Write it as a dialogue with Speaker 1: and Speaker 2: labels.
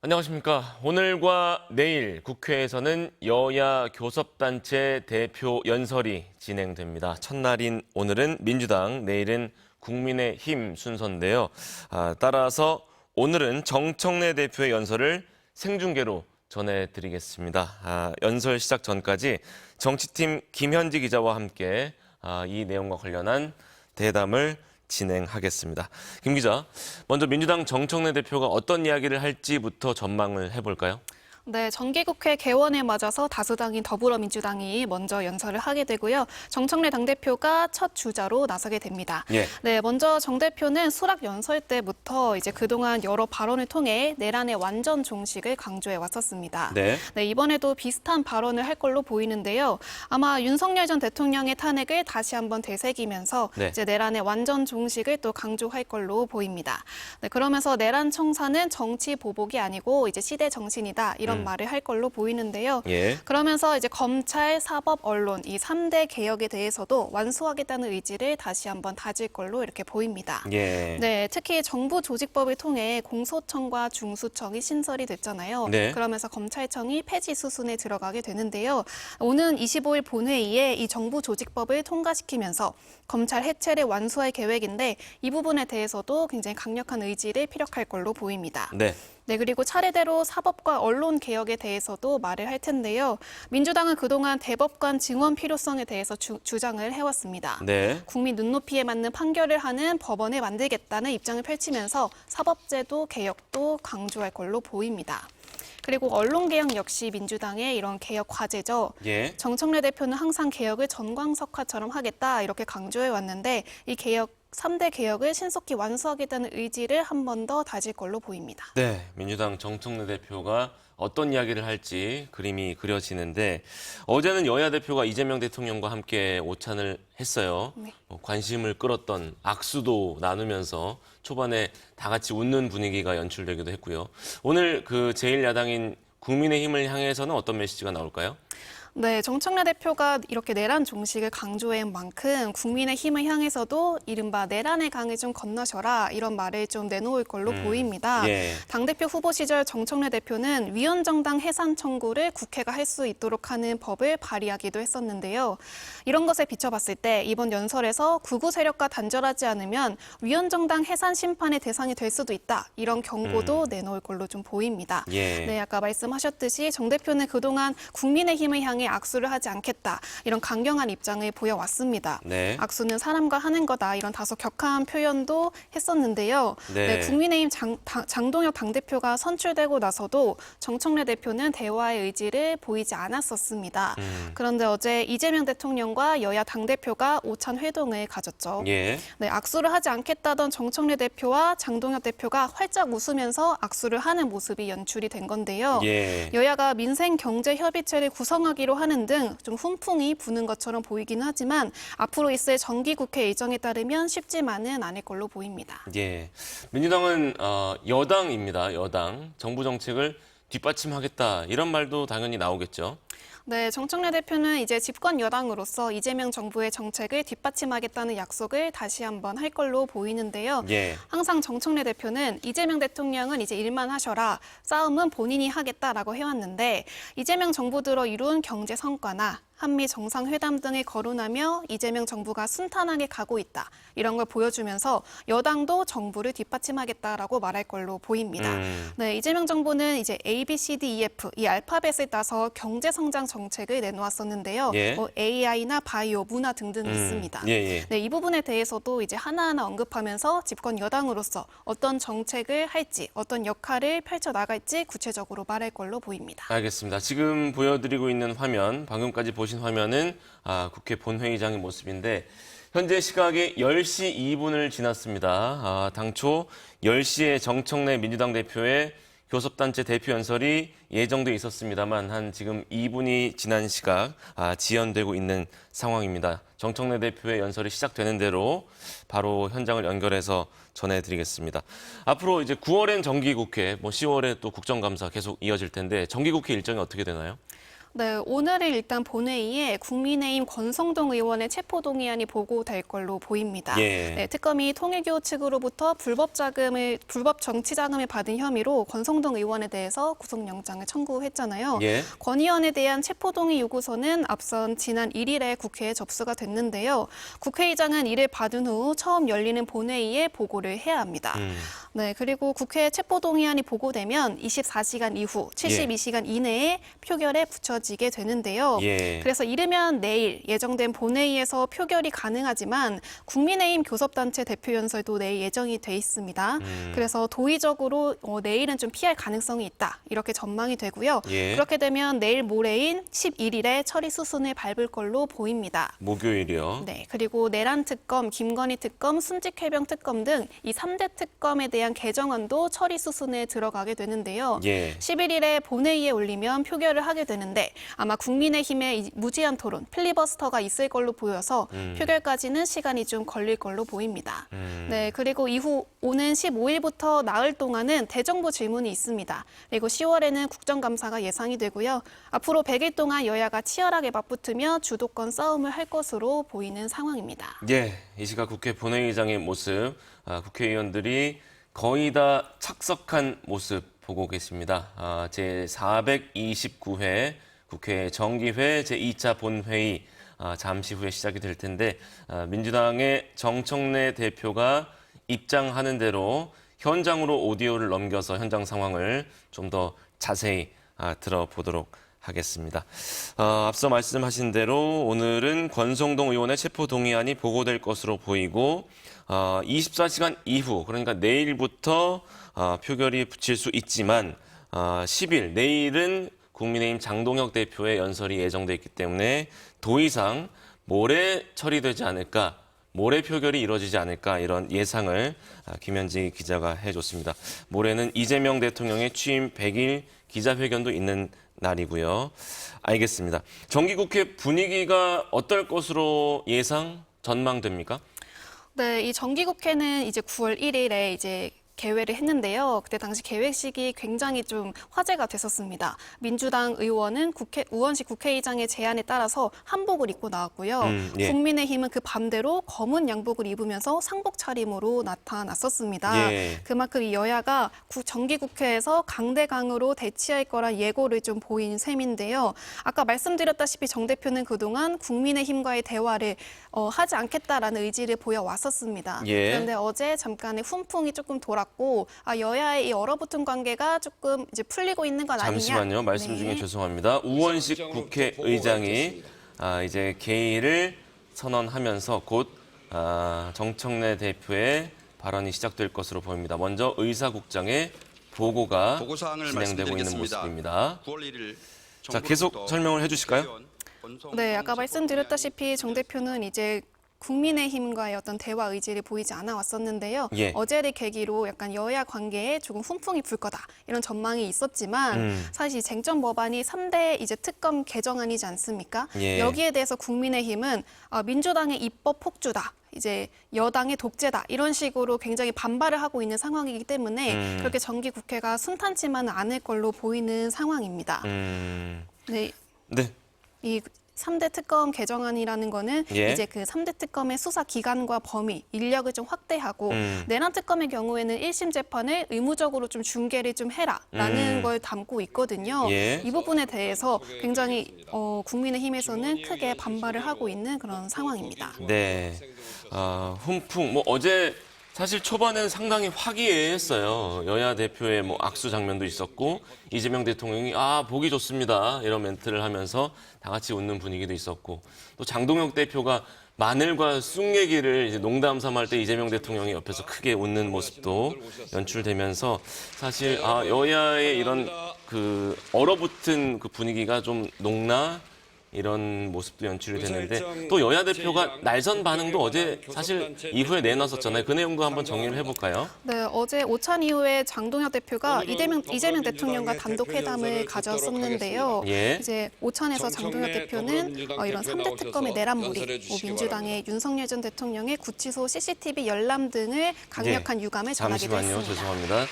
Speaker 1: 안녕하십니까. 오늘과 내일 국회에서는 여야 교섭단체 대표 연설이 진행됩니다. 첫날인 오늘은 민주당, 내일은 국민의힘 순서인데요. 따라서 오늘은 정청래 대표의 연설을 생중계로 전해드리겠습니다. 연설 시작 전까지 정치팀 김현지 기자와 함께 이 내용과 관련한 대담을 진행하겠습니다. 김 기자, 먼저 민주당 정청래 대표가 어떤 이야기를 할지부터 전망을 해볼까요?
Speaker 2: 네, 정기국회 개원에 맞아서 다수당인 더불어민주당이 먼저 연설을 하게 되고요. 정청래 당대표가 첫 주자로 나서게 됩니다.
Speaker 1: 예.
Speaker 2: 네, 먼저 정 대표는 수락 연설 때부터 이제 그동안 여러 발언을 통해 내란의 완전 종식을 강조해 왔었습니다.
Speaker 1: 네.
Speaker 2: 네, 이번에도 비슷한 발언을 할 걸로 보이는데요. 아마 윤석열 전 대통령의 탄핵을 다시 한번 되새기면서
Speaker 1: 네.
Speaker 2: 이제 내란의 완전 종식을 또 강조할 걸로 보입니다. 네, 그러면서 내란 청사는 정치 보복이 아니고 이제 시대 정신이다. 이런 말을 할 걸로 보이는데요.
Speaker 1: 예.
Speaker 2: 그러면서 이제 검찰, 사법, 언론 이 3대 개혁에 대해서도 완수하겠다는 의지를 다시 한번 다질 걸로 이렇게 보입니다.
Speaker 1: 예.
Speaker 2: 네, 특히 정부 조직법을 통해 공소청과 중수청이 신설이 됐잖아요.
Speaker 1: 네.
Speaker 2: 그러면서 검찰청이 폐지 수순에 들어가게 되는데요. 오는 25일 본회의에 이 정부 조직법을 통과시키면서 검찰 해체를 완수할 계획인데 이 부분에 대해서도 굉장히 강력한 의지를 피력할 걸로 보입니다.
Speaker 1: 네.
Speaker 2: 네, 그리고 차례대로 사법과 언론 개혁에 대해서도 말을 할 텐데요. 민주당은 그동안 대법관 증원 필요성에 대해서 주장을 해왔습니다.
Speaker 1: 네.
Speaker 2: 국민 눈높이에 맞는 판결을 하는 법원을 만들겠다는 입장을 펼치면서 사법제도 개혁도 강조할 걸로 보입니다. 그리고 언론개혁 역시 민주당의 이런 개혁 과제죠.
Speaker 1: 예.
Speaker 2: 정청래 대표는 항상 개혁을 전광석화처럼 하겠다 이렇게 강조해 왔는데 이 개혁 3대 개혁을 신속히 완수하겠다는 의지를 한 번 더 다질 걸로 보입니다.
Speaker 1: 네. 민주당 정청래 대표가 어떤 이야기를 할지 그림이 그려지는데 어제는 여야 대표가 이재명 대통령과 함께 오찬을 했어요.
Speaker 2: 네.
Speaker 1: 관심을 끌었던 악수도 나누면서 초반에 다 같이 웃는 분위기가 연출되기도 했고요. 오늘 그 제1야당인 국민의힘을 향해서는 어떤 메시지가 나올까요?
Speaker 2: 네, 정청래 대표가 이렇게 내란 종식을 강조한 만큼 국민의힘을 향해서도 이른바 내란의 강을 좀 건너셔라 이런 말을 좀 내놓을 걸로 보입니다.
Speaker 1: 예.
Speaker 2: 당대표 후보 시절 정청래 대표는 위헌정당 해산 청구를 국회가 할 수 있도록 하는 법을 발의하기도 했었는데요. 이런 것에 비춰봤을 때 이번 연설에서 극우 세력과 단절하지 않으면 위헌정당 해산 심판의 대상이 될 수도 있다. 이런 경고도 내놓을 걸로 좀 보입니다.
Speaker 1: 예.
Speaker 2: 네, 아까 말씀하셨듯이 정 대표는 그동안 국민의힘을 향해 악수를 하지 않겠다. 이런 강경한 입장을 보여왔습니다.
Speaker 1: 네.
Speaker 2: 악수는 사람과 하는 거다. 이런 다소 격한 표현도 했었는데요.
Speaker 1: 네.
Speaker 2: 네, 국민의힘 장동혁 당대표가 선출되고 나서도 정청래 대표는 대화의 의지를 보이지 않았었습니다. 그런데 어제 이재명 대통령과 여야 당대표가 오찬 회동을 가졌죠.
Speaker 1: 예.
Speaker 2: 네, 악수를 하지 않겠다던 정청래 대표와 장동혁 대표가 활짝 웃으면서 악수를 하는 모습이 연출이 된 건데요.
Speaker 1: 예.
Speaker 2: 여야가 민생 경제 협의체를 구성하기로 하는 등 좀 훈풍이 부는 것처럼 보이기는 하지만 앞으로 있을 정기국회 일정에 따르면 쉽지만은 않을 걸로 보입니다.
Speaker 1: 예. 민주당은 여당입니다. 여당. 정부 정책을 뒷받침하겠다. 이런 말도 당연히 나오겠죠.
Speaker 2: 네, 정청래 대표는 이제 집권 여당으로서 이재명 정부의 정책을 뒷받침하겠다는 약속을 다시 한번 할 걸로 보이는데요.
Speaker 1: 예.
Speaker 2: 항상 정청래 대표는 이재명 대통령은 이제 일만 하셔라, 싸움은 본인이 하겠다라고 해왔는데 이재명 정부 들어 이룬 경제 성과나 한미 정상회담 등을 거론하며 이재명 정부가 순탄하게 가고 있다. 이런 걸 보여주면서 여당도 정부를 뒷받침하겠다라고 말할 걸로 보입니다. 네, 이재명 정부는 이제 A, B, C, D, E, F 이 알파벳을 따서 경제 성장 정책을 내놓았었는데요.
Speaker 1: 예.
Speaker 2: AI나 바이오, 문화 등등 있습니다.
Speaker 1: 예, 예.
Speaker 2: 네, 이 부분에 대해서도 이제 하나하나 언급하면서 집권 여당으로서 어떤 정책을 할지, 어떤 역할을 펼쳐 나갈지 구체적으로 말할 걸로 보입니다.
Speaker 1: 알겠습니다. 지금 보여드리고 있는 화면, 방금까지 보신 화면은 국회 본회의장의 모습인데 현재 시각이 10시 2분을 지났습니다. 당초 10시에 정청래 민주당 대표의 교섭단체 대표 연설이 예정돼 있었습니다만 한 지금 2분이 지난 시각 지연되고 있는 상황입니다. 정청래 대표의 연설이 시작되는 대로 바로 현장을 연결해서 전해드리겠습니다. 앞으로 이제 9월엔 정기국회, 10월에 또 국정감사 계속 이어질 텐데 정기국회 일정이 어떻게 되나요?
Speaker 2: 네, 오늘은 일단 본회의에 국민의힘 권성동 의원의 체포동의안이 보고될 걸로 보입니다.
Speaker 1: 예.
Speaker 2: 네, 특검이 통일교 측으로부터 불법 정치 자금을 받은 혐의로 권성동 의원에 대해서 구속영장을 청구했잖아요.
Speaker 1: 예.
Speaker 2: 권 의원에 대한 체포동의 요구서는 앞선 지난 1일에 국회에 접수가 됐는데요. 국회의장은 이를 받은 후 처음 열리는 본회의에 보고를 해야 합니다. 네, 그리고 국회 체포동의안이 보고되면 24시간 이후 72시간 이내에 표결에 붙여지게 되는데요.
Speaker 1: 예.
Speaker 2: 그래서 이르면 내일 예정된 본회의에서 표결이 가능하지만 국민의힘 교섭단체 대표연설도 내일 예정이 돼 있습니다. 그래서 도의적으로 내일은 좀 피할 가능성이 있다. 이렇게 전망이 되고요.
Speaker 1: 예.
Speaker 2: 그렇게 되면 내일 모레인 11일에 처리 수순을 밟을 걸로 보입니다.
Speaker 1: 목요일이요.
Speaker 2: 네, 그리고 내란 특검, 김건희 특검, 순직해병 특검 등 이 3대 특검에 대한 개정안도 처리 수순에 들어가게 되는데요.
Speaker 1: 예.
Speaker 2: 11일에 본회의에 올리면 표결을 하게 되는데 아마 국민의힘의 이 무제한 토론, 필리버스터가 있을 걸로 보여서 표결까지는 시간이 좀 걸릴 걸로 보입니다. 네, 그리고 이후 오는 15일부터 나흘 동안은 대정부 질문이 있습니다. 그리고 10월에는 국정감사가 예상이 되고요. 앞으로 100일 동안 여야가 치열하게 맞붙으며 주도권 싸움을 할 것으로 보이는 상황입니다.
Speaker 1: 예, 이 시각 국회 본회의장의 모습, 국회의원들이 거의 다 착석한 모습 보고 계십니다. 제 429회 국회 정기회 제2차 본회의 잠시 후에 시작이 될 텐데 민주당의 정청래 대표가 입장하는 대로 현장으로 오디오를 넘겨서 현장 상황을 좀 더 자세히 들어보도록 하겠습니다. 앞서 말씀하신 대로 오늘은 권성동 의원의 체포동의안이 보고될 것으로 보이고 24시간 이후 그러니까 내일부터 표결이 붙일 수 있지만 10일 내일은 국민의힘 장동혁 대표의 연설이 예정돼 있기 때문에 도의상 모레 처리되지 않을까, 모레 표결이 이루어지지 않을까 이런 예상을 김현지 기자가 해줬습니다. 모레는 이재명 대통령의 취임 100일 기자회견도 있는 날이고요. 알겠습니다. 정기국회 분위기가 어떨 것으로 전망됩니까?
Speaker 2: 네, 이 정기국회는 이제 9월 1일에 이제 개회를 했는데요. 그때 당시 개회식이 굉장히 좀 화제가 됐었습니다. 민주당 의원은 우원식 국회의장의 제안에 따라서 한복을 입고 나왔고요.
Speaker 1: 예.
Speaker 2: 국민의힘은 그 반대로 검은 양복을 입으면서 상복 차림으로 나타났었습니다.
Speaker 1: 예.
Speaker 2: 그만큼 이 여야가 정기국회에서 강대강으로 대치할 거란 예고를 좀 보인 셈인데요. 아까 말씀드렸다시피 정 대표는 그동안 국민의힘과의 대화를 하지 않겠다라는 의지를 보여왔었습니다.
Speaker 1: 예.
Speaker 2: 그런데 어제 잠깐의 훈풍이 조금 돌았고 여야의 이 얼어붙은 관계가 조금 이제 풀리고 있는 건 아니냐.
Speaker 1: 잠시만요. 말씀 중에 죄송합니다. 우원식 국회의장이 이제 개의를 선언하면서 곧 정청래 대표의 발언이 시작될 것으로 보입니다. 먼저 의사국장의 보고가 진행되고 있는 모습입니다.
Speaker 3: 9월 1일
Speaker 1: 자, 계속 설명을 해주실까요?
Speaker 2: 네, 아까 말씀드렸다시피 정 대표는 이제 국민의힘과의 어떤 대화 의지를 보이지 않아 왔었는데요.
Speaker 1: 예.
Speaker 2: 어제를 계기로 약간 여야 관계에 조금 훈풍이 불 거다 이런 전망이 있었지만 사실 쟁점 법안이 3대 이제 특검 개정안이지 않습니까?
Speaker 1: 예.
Speaker 2: 여기에 대해서 국민의힘은 민주당의 입법 폭주다. 이제 여당의 독재다 이런 식으로 굉장히 반발을 하고 있는 상황이기 때문에 그렇게 정기국회가 순탄치만은 않을 걸로 보이는 상황입니다. 네.
Speaker 1: 네.
Speaker 2: 이 3대 특검 개정안이라는 거는
Speaker 1: 예.
Speaker 2: 이제 그 3대 특검의 수사 기간과 범위, 인력을 좀 확대하고 내란 특검의 경우에는 1심 재판을 의무적으로 좀 중계를 좀 해라라는 걸 담고 있거든요.
Speaker 1: 예.
Speaker 2: 이 부분에 대해서 굉장히 국민의힘에서는 크게 반발을 하고 있는 그런 상황입니다.
Speaker 1: 네. 훈풍. 어제 사실 초반엔 상당히 화기애애했어요. 여야 대표의 악수 장면도 있었고 이재명 대통령이 보기 좋습니다 이런 멘트를 하면서 다 같이 웃는 분위기도 있었고 또 장동혁 대표가 마늘과 쑥 얘기를 이제 농담 삼아 할 때 이재명 대통령이 옆에서 크게 웃는 모습도 연출되면서 사실 여야의 이런 그 얼어붙은 그 분위기가 좀 녹나 이런 모습도 연출이 됐는데 또 여야 대표가 날선 반응도 어제 사실 이후에 내놨었잖아요. 그 내용도 한번 정리를 해볼까요?
Speaker 2: 네, 어제 오찬 이후에 장동혁 대표가 이재명 대통령과 단독 회담을 가졌었는데요.
Speaker 1: 예.
Speaker 2: 이제 오찬에서 장동혁 대표는 이런 3대 특검의 내란무리, 민주당의 윤석열 전 대통령의 구치소 CCTV 열람 등을 강력한 유감을 전하기도
Speaker 1: 잠시만요.
Speaker 2: 했습니다.
Speaker 1: 죄송합니다.